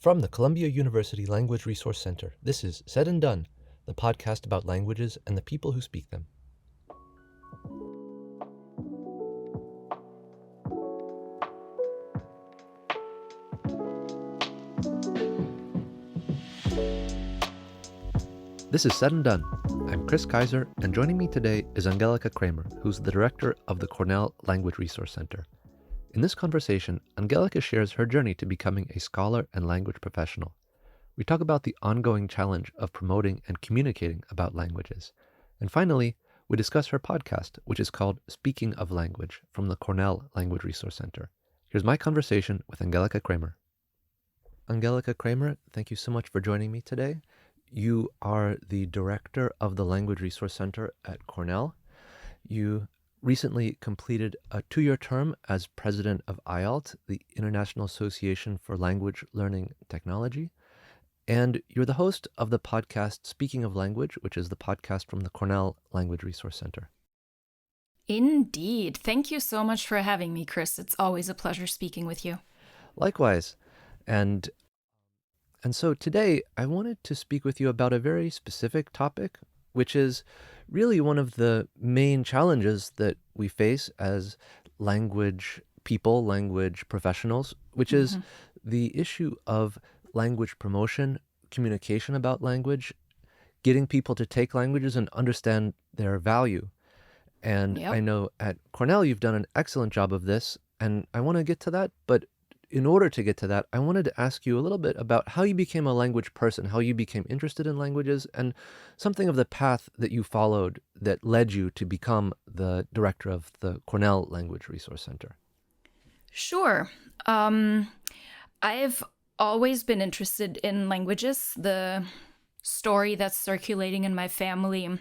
From the Columbia University Language Resource Center, this is Said and Done, the podcast about languages and the people who speak them. This is Said and Done. I'm Chris Kaiser, and joining me today is Angelika Kraemer, who's the director of the Cornell Language Resource Center. In this conversation, Angelika shares her journey to becoming a scholar and language professional. We talk about the ongoing challenge of promoting and communicating about languages. And finally, we discuss her podcast, which is called Speaking of Language from the Cornell Language Resource Center. Here's my conversation with Angelika Kraemer. Angelika Kraemer, thank you so much for joining me today. You are the director of the Language Resource Center at Cornell. You recently completed a 2-year term as president of IALT, the International Association for Language Learning Technology. And you're the host of the podcast Speaking of Language, which is the podcast from the Cornell Language Resource Center. Indeed. Thank you so much for having me, Chris. It's always a pleasure speaking with you. Likewise. And so today I wanted to speak with you about a very specific topic, which is really one of the main challenges that we face as language people, language professionals, which is the issue of language promotion, communication about language, getting people to take languages and understand their value. And I know at Cornell you've done an excellent job of this, and I want to get to that, but in order to get to that, I wanted to ask you a little bit about how you became a language person, how you became interested in languages, and something of the path that you followed that led you to become the director of the Cornell Language Resource Center. Sure. I've always been interested in languages. The story that's circulating in my family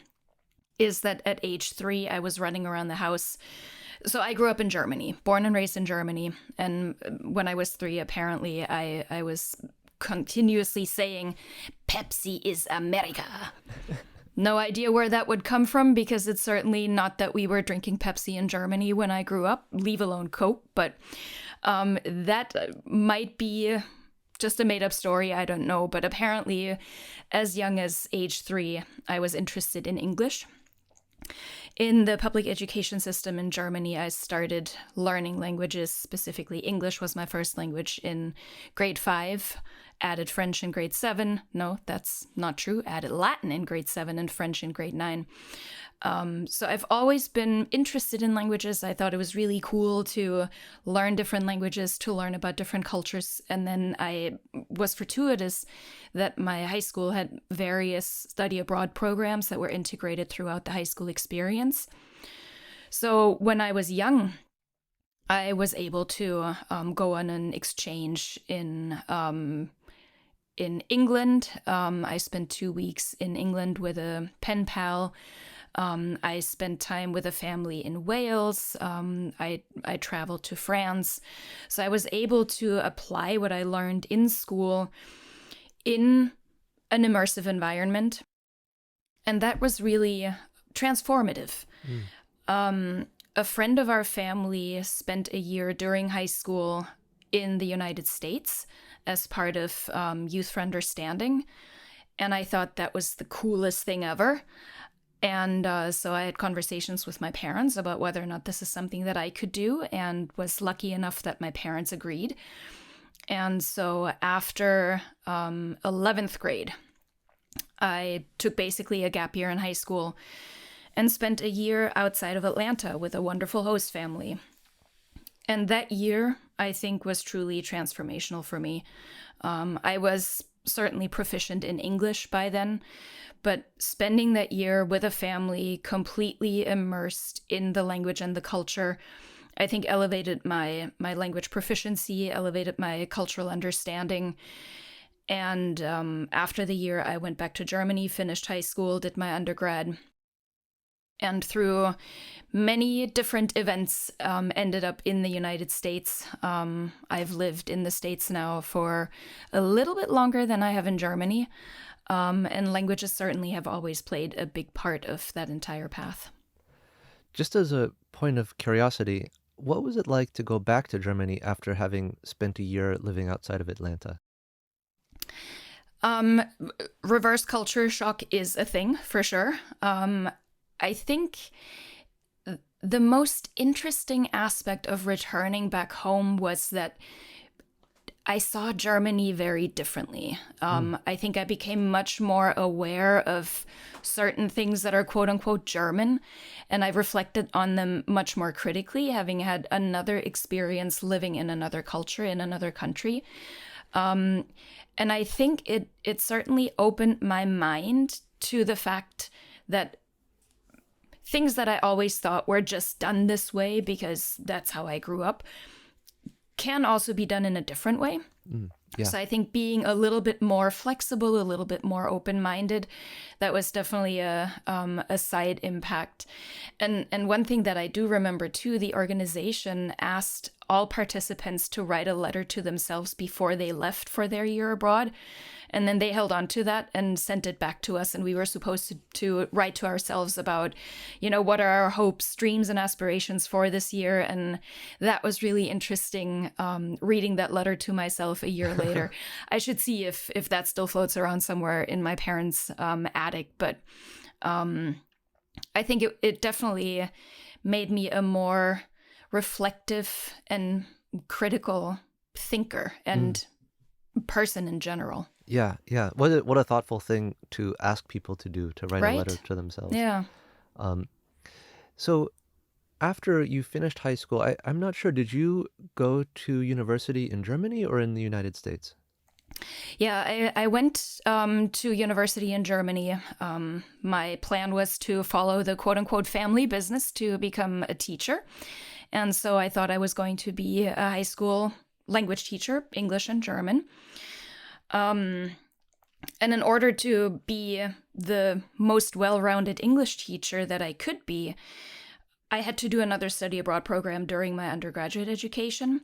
is that at age 3, I was running around the house. So I grew up in Germany, born and raised in Germany. And when I was 3, apparently, I was continuously saying, Pepsi is America. No idea where that would come from, because it's certainly not that we were drinking Pepsi in Germany when I grew up, leave alone Coke. But that might be just a made-up story, I don't know. But apparently, as young as age 3, I was interested in English. In the public education system in Germany, I started learning languages. Specifically, English was my first language in grade 5, added French in grade 7. No, that's not true. Added Latin in grade 7 and French in grade 9. So I've always been interested in languages. I thought it was really cool to learn different languages, to learn about different cultures. And then I was fortuitous that my high school had various study abroad programs that were integrated throughout the high school experience. So when I was young, I was able to go on an exchange in England. I spent 2 weeks in England with a pen pal. I spent time with a family in Wales. I traveled to France. So I was able to apply what I learned in school in an immersive environment. And that was really transformative. A friend of our family spent a year during high school in the United States as part of Youth for Understanding. And I thought that was the coolest thing ever. And so I had conversations with my parents about whether or not this is something that I could do, and was lucky enough that my parents agreed. And so after 11th grade, I took basically a gap year in high school and spent a year outside of Atlanta with a wonderful host family. And that year, I think, was truly transformational for me. I was certainly proficient in English by then, but spending that year with a family completely immersed in the language and the culture, I think elevated my language proficiency, elevated my cultural understanding. And after the year, I went back to Germany, finished high school, did my undergrad, and through many different events, ended up in the United States. I've lived in the States now for a little bit longer than I have in Germany. And languages certainly have always played a big part of that entire path. Just as a point of curiosity, what was it like to go back to Germany after having spent a year living outside of Atlanta? Reverse culture shock is a thing for sure. I think the most interesting aspect of returning back home was that I saw Germany very differently. I think I became much more aware of certain things that are quote unquote German, and I reflected on them much more critically, having had another experience living in another culture, in another country. And I think it certainly opened my mind to the fact that things that I always thought were just done this way because that's how I grew up can also be done in a different way. Yeah. So I think being a little bit more flexible, a little bit more open-minded, that was definitely a side impact. And one thing that I do remember too, the organization asked all participants to write a letter to themselves before they left for their year abroad. And then they held on to that and sent it back to us. And we were supposed to write to ourselves about, what are our hopes, dreams, and aspirations for this year. And that was really interesting, reading that letter to myself a year later. I should see if that still floats around somewhere in my parents' attic. But I think it definitely made me a more reflective and critical thinker and person in general. Yeah. What a thoughtful thing to ask people to do, to write a letter to themselves. Yeah. So after you finished high school, I'm not sure, did you go to university in Germany or in the United States? Yeah, I went to university in Germany. My plan was to follow the quote-unquote family business to become a teacher. And so I thought I was going to be a high school language teacher, English and German. And in order to be the most well-rounded English teacher that I could be, I had to do another study abroad program during my undergraduate education.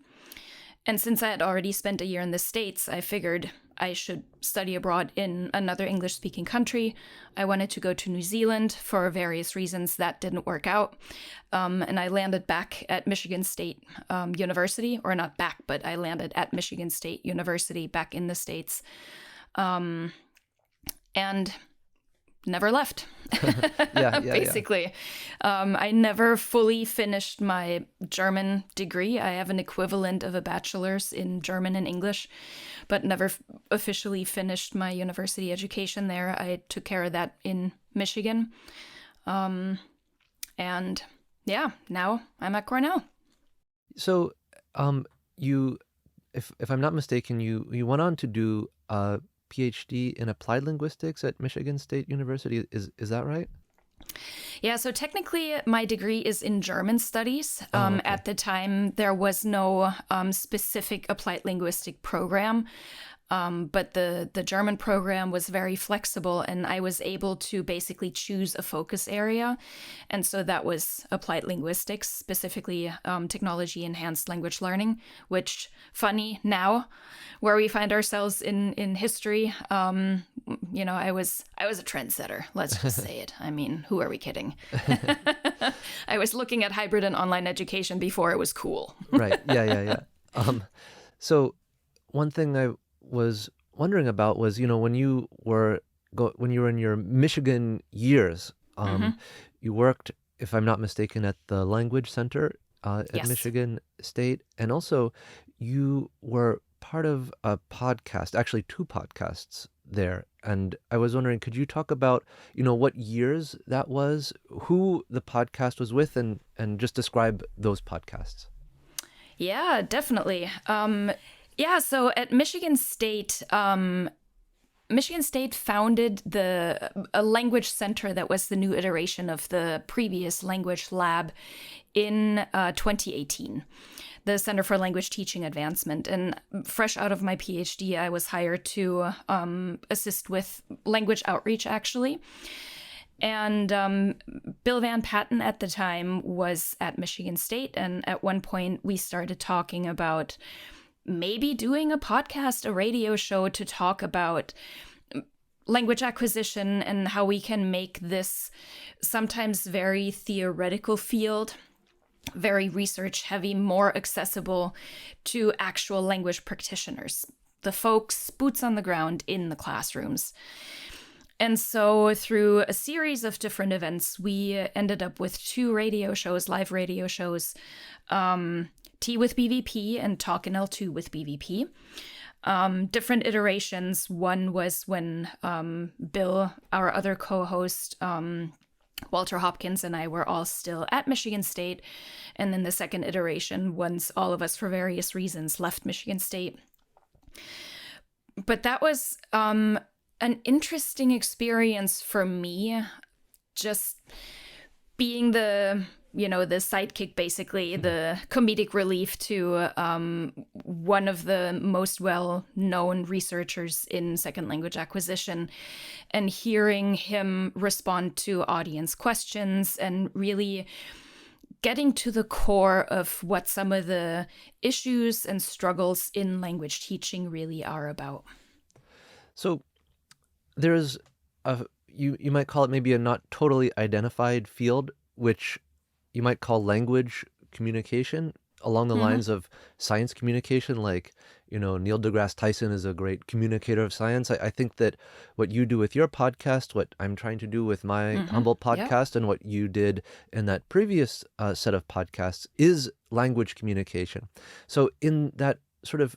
And since I had already spent a year in the States, I figured I should study abroad in another English-speaking country. I wanted to go to New Zealand for various reasons. That didn't work out. And I landed back at Michigan State University, or not back, but I landed at Michigan State University back in the States. And never left. Basically. I never fully finished my German degree. I have an equivalent of a bachelor's in German and English, but never officially finished my university education there. I took care of that in Michigan. And yeah, now I'm at Cornell. So you, if I'm not mistaken, you went on to do a PhD in applied linguistics at Michigan State University. Is that right? Yeah, so technically my degree is in German studies. Okay. At the time, there was no specific applied linguistic program. But the German program was very flexible, and I was able to basically choose a focus area. And so that was applied linguistics, specifically technology-enhanced language learning, which, funny now, where we find ourselves in history, I was a trendsetter, let's just say it. I mean, who are we kidding? I was looking at hybrid and online education before it was cool. Right, yeah. So one thing I was wondering about was, when you were in your Michigan years, you worked, if I'm not mistaken, at the Language Center at Yes. Michigan State, and also you were part of a podcast, actually 2 podcasts there. And I was wondering, could you talk about, what years that was, who the podcast was with, and just describe those podcasts? Yeah, definitely. So at Michigan State, Michigan State founded a language center that was the new iteration of the previous language lab in 2018, the Center for Language Teaching Advancement. And fresh out of my PhD, I was hired to assist with language outreach, actually. And Bill Van Patten at the time was at Michigan State. And at one point, we started talking about maybe doing a podcast, a radio show to talk about language acquisition and how we can make this sometimes very theoretical field, very research heavy, more accessible to actual language practitioners. the folks, boots on the ground in the classrooms. And so through a series of different events, we ended up with 2 radio shows, live radio shows, Tea with BVP and Talkin L2 with BVP. Different iterations. One was when Bill, our other co-host, Walter Hopkins, and I were all still at Michigan State. And then the second iteration, once all of us, for various reasons, left Michigan State. But that was an interesting experience for me, just being the sidekick, basically, the comedic relief to one of the most well-known researchers in second language acquisition, and hearing him respond to audience questions and really getting to the core of what some of the issues and struggles in language teaching really are about. So there's you might call it maybe a not totally identified field, which you might call language communication, along the lines of science communication. Like, Neil deGrasse Tyson is a great communicator of science. I think that what you do with your podcast, what I'm trying to do with my humble podcast, and what you did in that previous set of podcasts is language communication. So in that sort of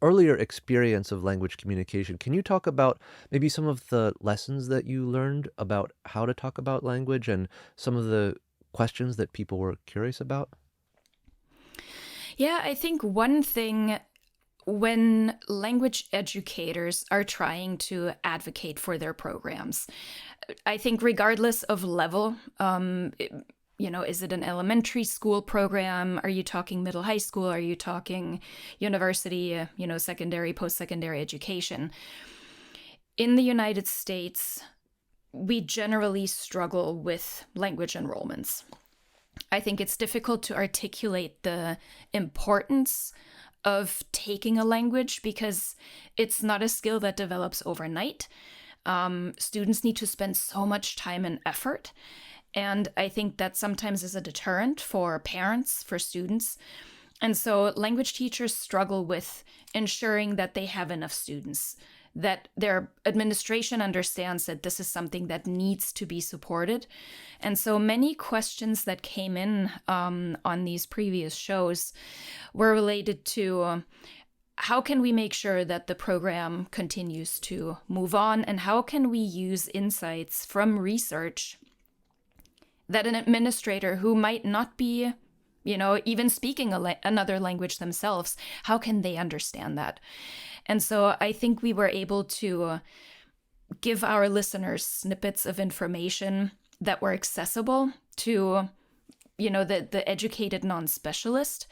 earlier experience of language communication, can you talk about maybe some of the lessons that you learned about how to talk about language and some of the questions that people were curious about? Yeah, I think one thing when language educators are trying to advocate for their programs, I think regardless of level, is it an elementary school program? Are you talking middle high school? Are you talking university, secondary, post-secondary education? In the United States, we generally struggle with language enrollments. I think it's difficult to articulate the importance of taking a language because it's not a skill that develops overnight. Students need to spend so much time and effort. And I think that sometimes is a deterrent for parents, for students. And so language teachers struggle with ensuring that they have enough students, that their administration understands that this is something that needs to be supported. And so many questions that came in on these previous shows were related to how can we make sure that the program continues to move on, and how can we use insights from research that an administrator who might not be, even speaking another language themselves, how can they understand that? And so I think we were able to give our listeners snippets of information that were accessible to, the educated non-specialist.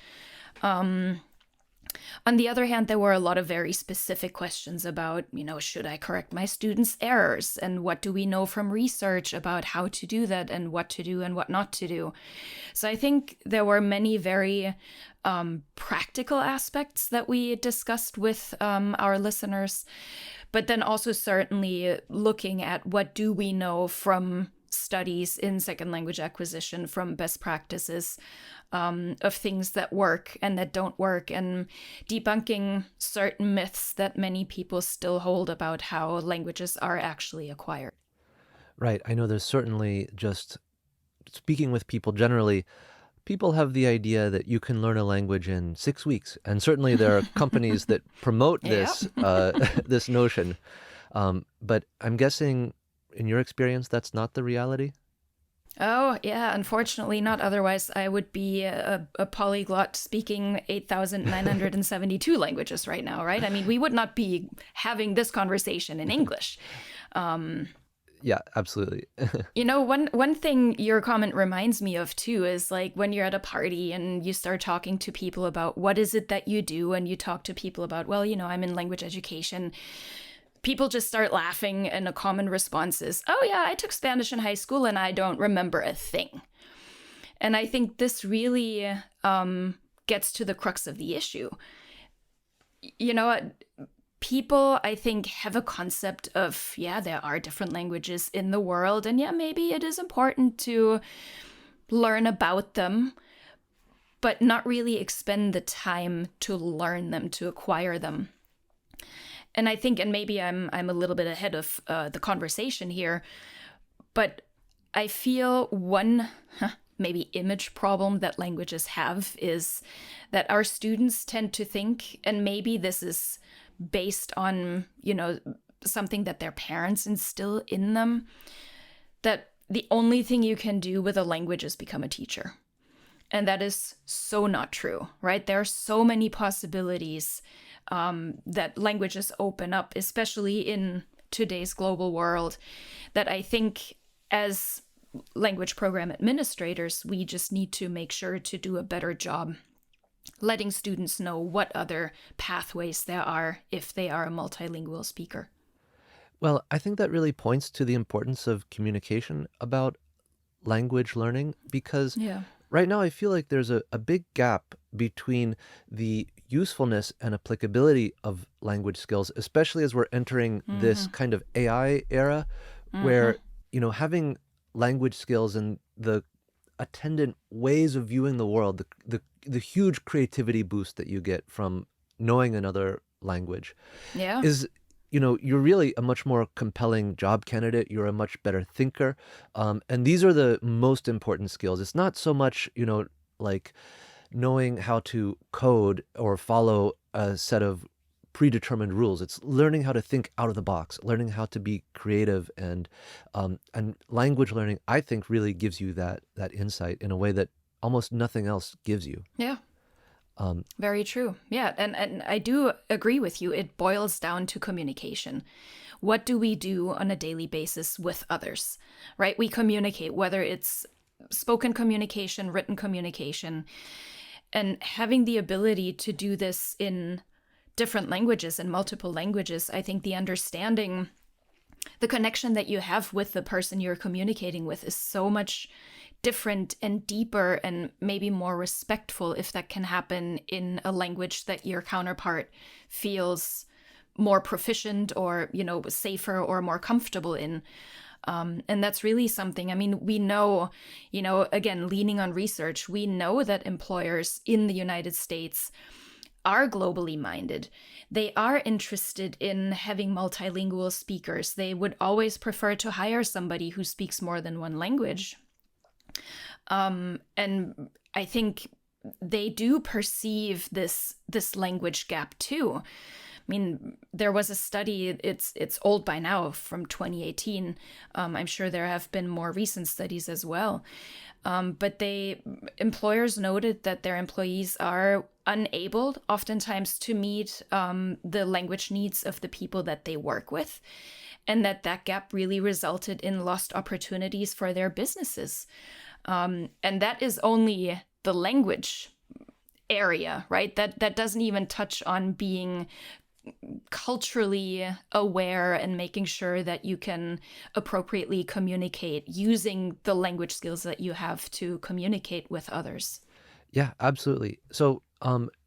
On the other hand, there were a lot of very specific questions about, should I correct my students' errors? And what do we know from research about how to do that and what to do and what not to do? So I think there were many very practical aspects that we discussed with our listeners, but then also certainly looking at what do we know from studies in second language acquisition, from best practices of things that work and that don't work, and debunking certain myths that many people still hold about how languages are actually acquired. Right. I know there's certainly, just speaking with people generally, people have the idea that you can learn a language in 6 weeks. And certainly there are companies that promote this, this notion. But I'm guessing in your experience, that's not the reality? Oh, yeah, unfortunately not. Otherwise, I would be a polyglot speaking 8,972 languages right now, right? I mean, we would not be having this conversation in English. Yeah, absolutely. One thing your comment reminds me of, too, is like when you're at a party and you start talking to people about what is it that you do, and you talk to people about, well, I'm in language education. People just start laughing, and a common response is, oh yeah, I took Spanish in high school and I don't remember a thing. And I think this really gets to the crux of the issue. People, I think, have a concept of, there are different languages in the world, and maybe it is important to learn about them, but not really expend the time to learn them, to acquire them. And I think, and maybe I'm a little bit ahead of the conversation here, but I feel one maybe image problem that languages have is that our students tend to think, and maybe this is based on, something that their parents instill in them, that the only thing you can do with a language is become a teacher. And that is so not true, right? There are so many possibilities that languages open up, especially in today's global world, that I think as language program administrators, we just need to make sure to do a better job letting students know what other pathways there are if they are a multilingual speaker. Well, I think that really points to the importance of communication about language learning, because Yeah. right now I feel like there's a big gap between the usefulness and applicability of language skills, especially as we're entering this kind of AI era where, having language skills and the attendant ways of viewing the world, the huge creativity boost that you get from knowing another language Yeah. is, you're really a much more compelling job candidate. You're a much better thinker. And these are the most important skills. It's not so much, like knowing how to code or follow a set of predetermined rules. It's learning how to think out of the box, learning how to be creative, and language learning, I think, really gives you that insight in a way that almost nothing else gives you. Yeah. Very true. Yeah. And I do agree with you. It boils down to communication. What do we do on a daily basis with others, right? We communicate, whether it's spoken communication, written communication, and having the ability to do this in different languages and multiple languages. I think the understanding, the connection that you have with the person you're communicating with is so much different and deeper and maybe more respectful if that can happen in a language that your counterpart feels more proficient or, safer or more comfortable in. And that's really something. I mean, we know, again, leaning on research, we know that employers in the United States are globally minded. They are interested in having multilingual speakers. They would always prefer to hire somebody who speaks more than one language. And I think they do perceive this language gap too. I mean, there was a study, it's old by now, from 2018. I'm sure there have been more recent studies as well. But employers noted that their employees are unable oftentimes to meet the language needs of the people that they work with, and that gap really resulted in lost opportunities for their businesses. And that is only the language area, right? That doesn't even touch on being culturally aware and making sure that you can appropriately communicate using the language skills that you have to communicate with others. Yeah, absolutely. So,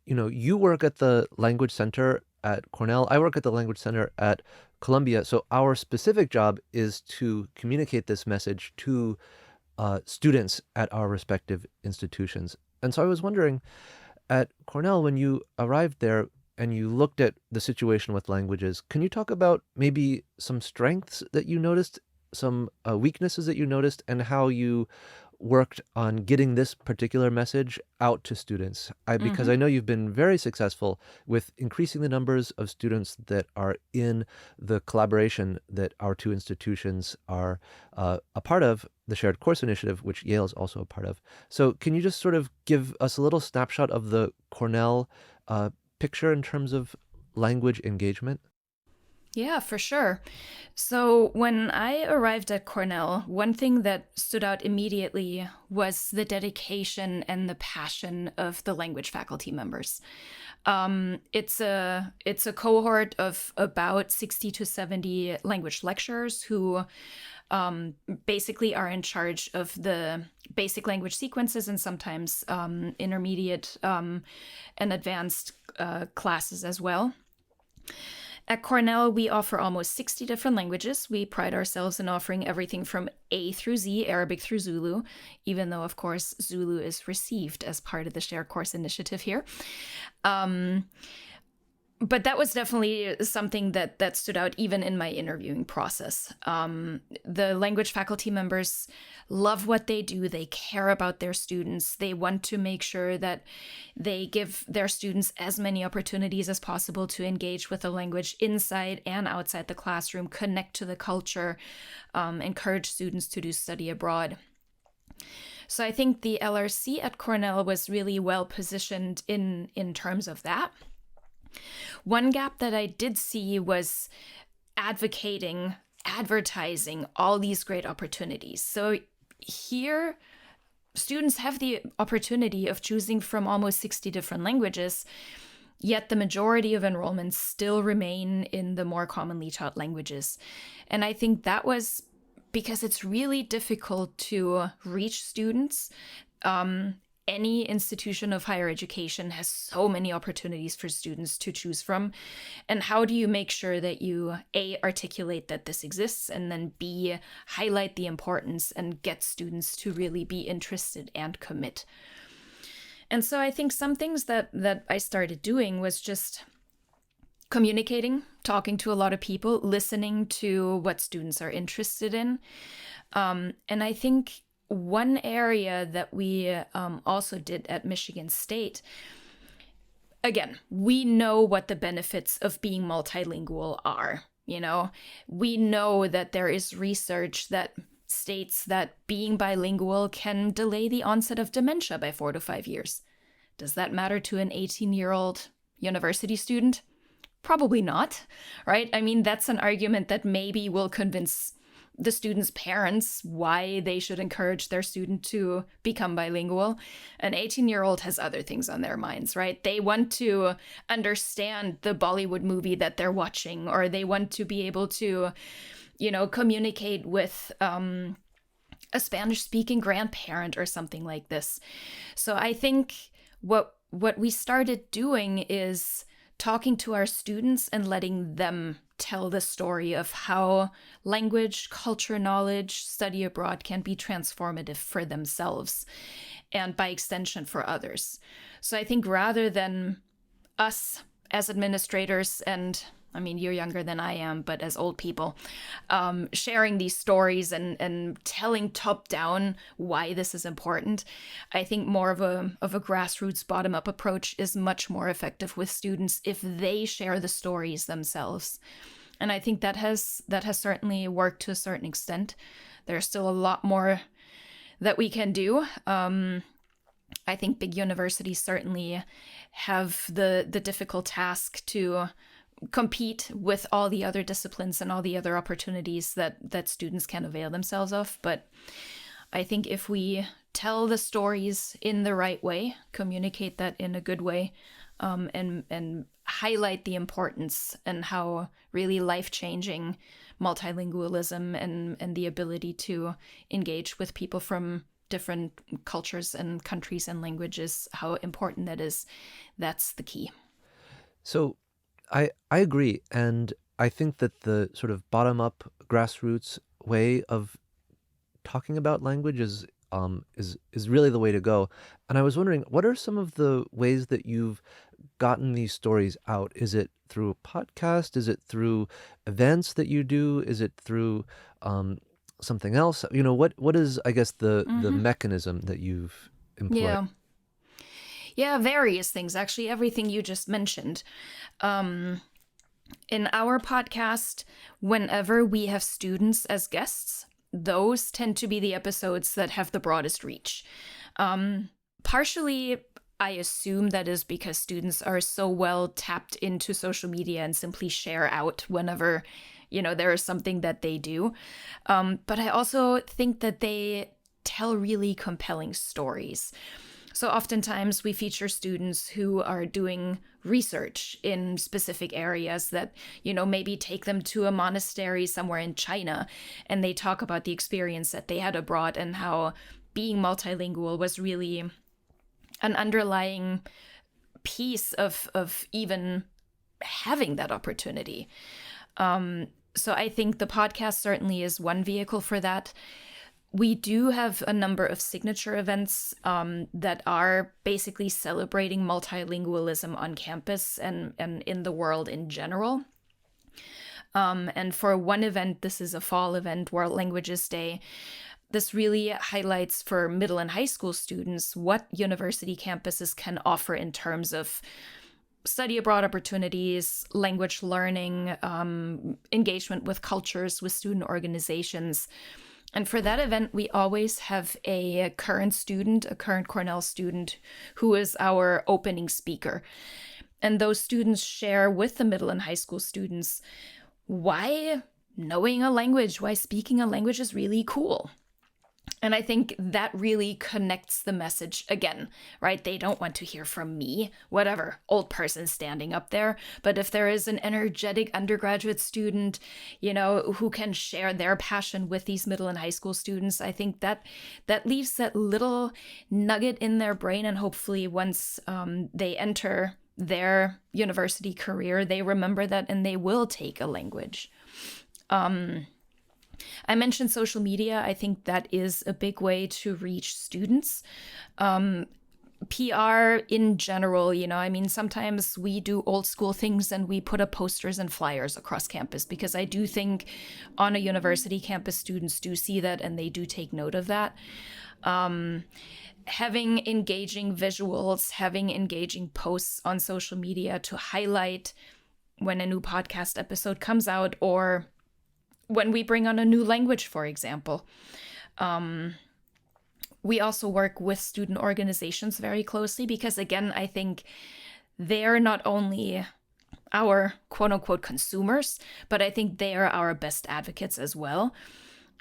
you work at the Language Center at Cornell. I work at the Language Center at Columbia. So our specific job is to communicate this message to students at our respective institutions. And so I was wondering, at Cornell, when you arrived there and you looked at the situation with languages, can you talk about maybe some strengths that you noticed, some weaknesses that you noticed, and how you worked on getting this particular message out to students? Because I know you've been very successful with increasing the numbers of students that are in the collaboration that our two institutions are a part of, the Shared Course Initiative, which Yale is also a part of. So can you just sort of give us a little snapshot of the Cornell picture in terms of language engagement? Yeah, for sure. So when I arrived at Cornell, one thing that stood out immediately was the dedication and the passion of the language faculty members. It's a cohort of about 60 to 70 language lecturers who basically are in charge of the basic language sequences and sometimes intermediate and advanced classes as well. At Cornell, we offer almost 60 different languages. We pride ourselves in offering everything from A through Z, Arabic through Zulu, even though, of course, Zulu is received as part of the Shared Course Initiative here. But that was definitely something that stood out even in my interviewing process. The language faculty members love what they do. They care about their students. They want to make sure that they give their students as many opportunities as possible to engage with the language inside and outside the classroom, connect to the culture, encourage students to do study abroad. So I think the LRC at Cornell was really well positioned in terms of that. One gap that I did see was advocating, advertising all these great opportunities. So here, students have the opportunity of choosing from almost 60 different languages, yet the majority of enrollments still remain in the more commonly taught languages. And I think that was because it's really difficult to reach students. Any institution of higher education has so many opportunities for students to choose from. And how do you make sure that you, A, articulate that this exists, and then B, highlight the importance and get students to really be interested and commit? And so I think some things that I started doing was just communicating, talking to a lot of people, listening to what students are interested in. And I think one area that we also did at Michigan State, again, we know what the benefits of being multilingual are. We know that there is research that states that being bilingual can delay the onset of dementia by 4 to 5 years. Does that matter to an 18-year-old university student? Probably not, right? I mean, that's an argument that maybe will convince the students' parents why they should encourage their student to become bilingual. An 18-year-old has other things on their minds, right? They want to understand the Bollywood movie that they're watching, or they want to be able to, communicate with a Spanish-speaking grandparent or something like this. So I think what we started doing is talking to our students and letting them tell the story of how language, culture, knowledge, study abroad can be transformative for themselves and by extension for others. So I think rather than us as administrators, and I mean, you're younger than I am, but as old people, sharing these stories and telling top down why this is important, I think more of a grassroots bottom up approach is much more effective with students if they share the stories themselves. And I think that has certainly worked to a certain extent. There's still a lot more that we can do. I think big universities certainly have the difficult task to compete with all the other disciplines and all the other opportunities that students can avail themselves of. But I think if we tell the stories in the right way, communicate that in a good way, and highlight the importance and how really life-changing multilingualism and the ability to engage with people from different cultures and countries and languages, how important that is, that's the key. So I agree, and I think that the sort of bottom-up grassroots way of talking about language is really the way to go. And I was wondering, what are some of the ways that you've gotten these stories out? Is it through a podcast? Is it through events that you do? Is it through something else? What is, I guess, the mechanism that you've employed? Yeah, various things, actually, everything you just mentioned. In our podcast, whenever we have students as guests, those tend to be the episodes that have the broadest reach. Partially, I assume that is because students are so well tapped into social media and simply share out whenever, there is something that they do. But I also think that they tell really compelling stories. So oftentimes we feature students who are doing research in specific areas that, maybe take them to a monastery somewhere in China, and they talk about the experience that they had abroad and how being multilingual was really an underlying piece of even having that opportunity. So I think the podcast certainly is one vehicle for that. We do have a number of signature events that are basically celebrating multilingualism on campus and in the world in general. And for one event, this is a fall event, World Languages Day. This really highlights for middle and high school students what university campuses can offer in terms of study abroad opportunities, language learning, engagement with cultures, with student organizations. And for that event, we always have a current Cornell student, who is our opening speaker. And those students share with the middle and high school students why knowing a language, why speaking a language is really cool. And I think that really connects the message again, right? They don't want to hear from me, whatever, old person standing up there. But if there is an energetic undergraduate student, who can share their passion with these middle and high school students, I think that leaves that little nugget in their brain. And hopefully once they enter their university career, they remember that and they will take a language. I mentioned social media. I think that is a big way to reach students. PR in general, sometimes we do old school things and we put up posters and flyers across campus, because I do think on a university campus, students do see that and they do take note of that. Having engaging visuals, having engaging posts on social media to highlight when a new podcast episode comes out, or when we bring on a new language, for example. We also work with student organizations very closely because, again, I think they're not only our quote-unquote consumers, but I think they are our best advocates as well.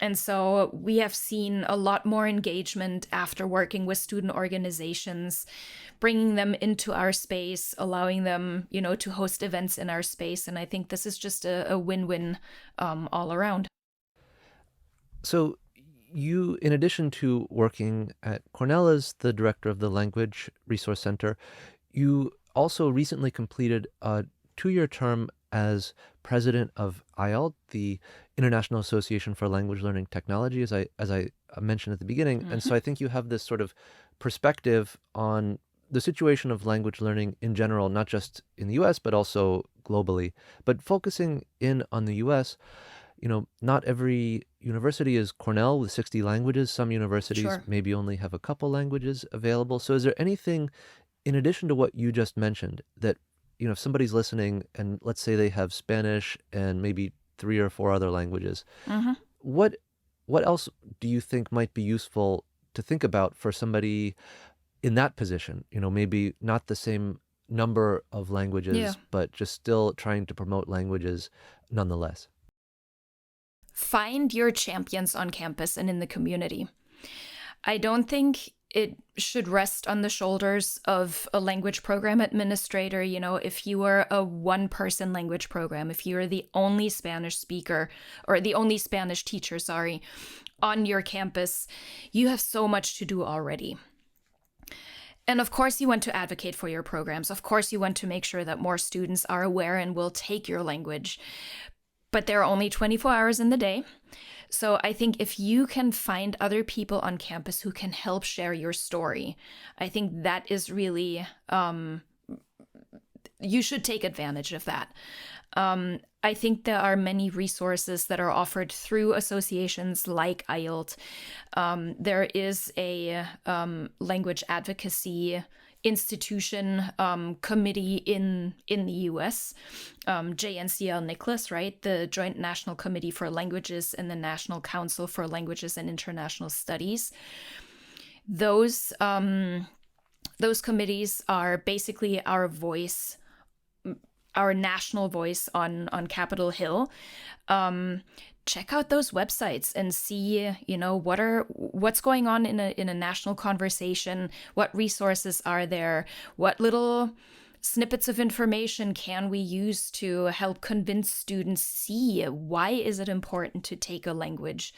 And so we have seen a lot more engagement after working with student organizations, bringing them into our space, allowing them, to host events in our space. And I think this is just a win-win all around. So you, in addition to working at Cornell as the director of the Language Resource Center, you also recently completed a 2-year term as president of IELT, the International Association for Language Learning Technology, as I mentioned at the beginning. Mm-hmm. And so I think you have this sort of perspective on the situation of language learning in general, not just in the US, but also globally. But focusing in on the US, not every university is Cornell with 60 languages. Some universities Sure. maybe only have a couple languages available. So is there anything, in addition to what you just mentioned, that if somebody's listening and let's say they have Spanish and maybe 3 or 4 other languages, mm-hmm. what else do you think might be useful to think about for somebody in that position? Maybe not the same number of languages, but just still trying to promote languages nonetheless. Find your champions on campus and in the community. I don't think it should rest on the shoulders of a language program administrator. If you are a one-person language program, if you're the only Spanish speaker or the only Spanish teacher, on your campus, you have so much to do already. And of course, you want to advocate for your programs. Of course, you want to make sure that more students are aware and will take your language. But there are only 24 hours in the day. So I think if you can find other people on campus who can help share your story, I think that is really, you should take advantage of that. I think there are many resources that are offered through associations like IELT. There is a language advocacy institution committee in the US, JNCL Nicholas, right? The Joint National Committee for Languages and the National Council for Languages and International Studies. Those committees are basically our voice, our national voice on Capitol Hill. Check out those websites and see, what's going on in a national conversation, what resources are there, what little snippets of information can we use to help convince students see why is it important to take a language.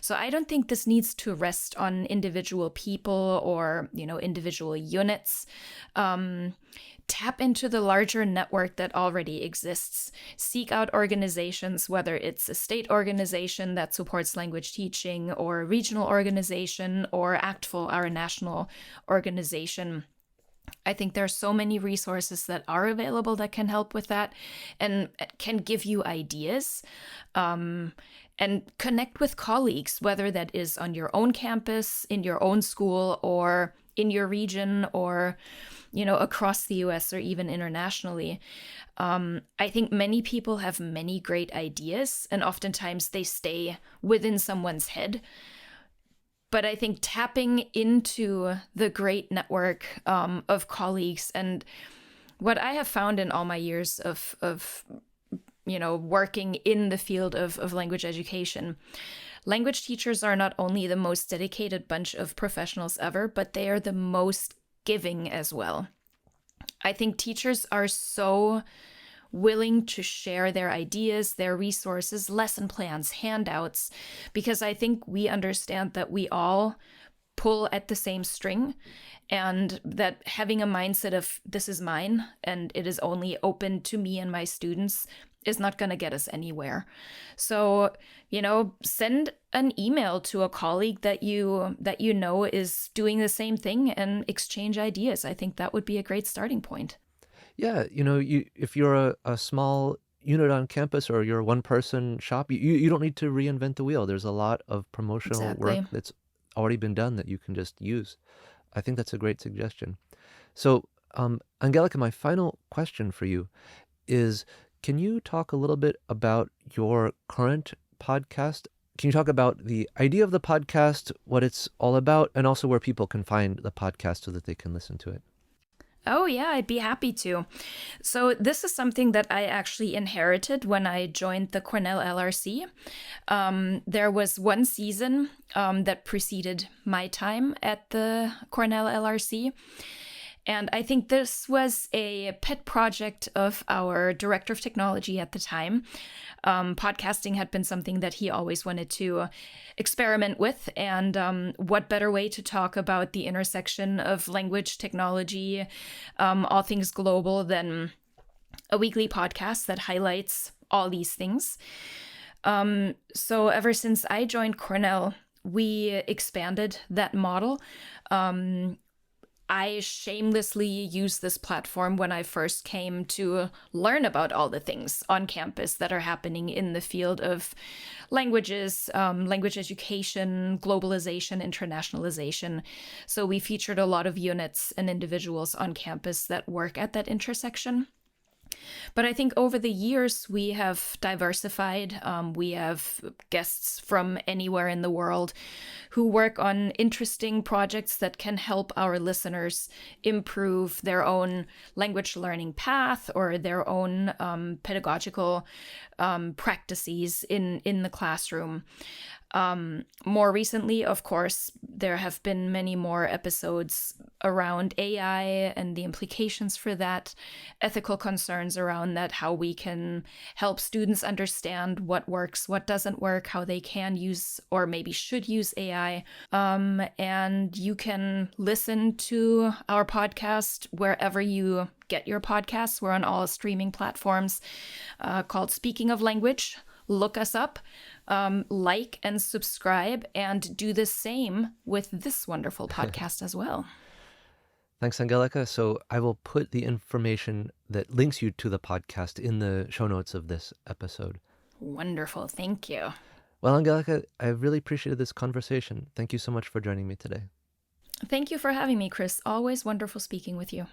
So I don't think this needs to rest on individual people or, individual units. tap into the larger network that already exists. Seek out organizations, whether it's a state organization that supports language teaching, or a regional organization, or ACTFL, our national organization. I think there are so many resources that are available that can help with that and can give you ideas. And connect with colleagues, whether that is on your own campus, in your own school, or in your region, or, across the US or even internationally. I think many people have many great ideas, and oftentimes they stay within someone's head. But I think tapping into the great network of colleagues, and what I have found in all my years of working in the field of language education, language teachers are not only the most dedicated bunch of professionals ever, but they are the most giving as well. I think teachers are so willing to share their ideas, their resources, lesson plans, handouts, because I think we understand that we all pull at the same string, and that having a mindset of this is mine and it is only open to me and my students is not going to get us anywhere. So, send an email to a colleague that you know is doing the same thing and exchange ideas. I think that would be a great starting point. Yeah, if you're a small unit on campus or you're a one-person shop, you don't need to reinvent the wheel. There's a lot of promotional work that's already been done that you can just use. I think that's a great suggestion. So, Angelika, my final question for you is, can you talk a little bit about your current podcast? Can you talk about the idea of the podcast, what it's all about, and also where people can find the podcast so that they can listen to it? Oh, yeah, I'd be happy to. So this is something that I actually inherited when I joined the Cornell LRC. There was one season that preceded my time at the Cornell LRC. And I think this was a pet project of our director of technology at the time. Podcasting had been something that he always wanted to experiment with. And what better way to talk about the intersection of language, technology, all things global, than a weekly podcast that highlights all these things. So ever since I joined Cornell, we expanded that model. I shamelessly used this platform when I first came to learn about all the things on campus that are happening in the field of languages, language education, globalization, internationalization. So we featured a lot of units and individuals on campus that work at that intersection. But I think over the years, we have diversified. We have guests from anywhere in the world who work on interesting projects that can help our listeners improve their own language learning path or their own pedagogical practices in the classroom. More recently, of course, there have been many more episodes around AI and the implications for that, ethical concerns around that, how we can help students understand what works, what doesn't work, how they can use or maybe should use AI. And you can listen to our podcast wherever you get your podcasts. We're on all streaming platforms called Speaking of Language. Look us up, like and subscribe, and do the same with this wonderful podcast as well. Thanks, Angelika. So I will put the information that links you to the podcast in the show notes of this episode. Wonderful. Thank you. Well, Angelika, I really appreciated this conversation. Thank you so much for joining me today. Thank you for having me, Chris. Always wonderful speaking with you.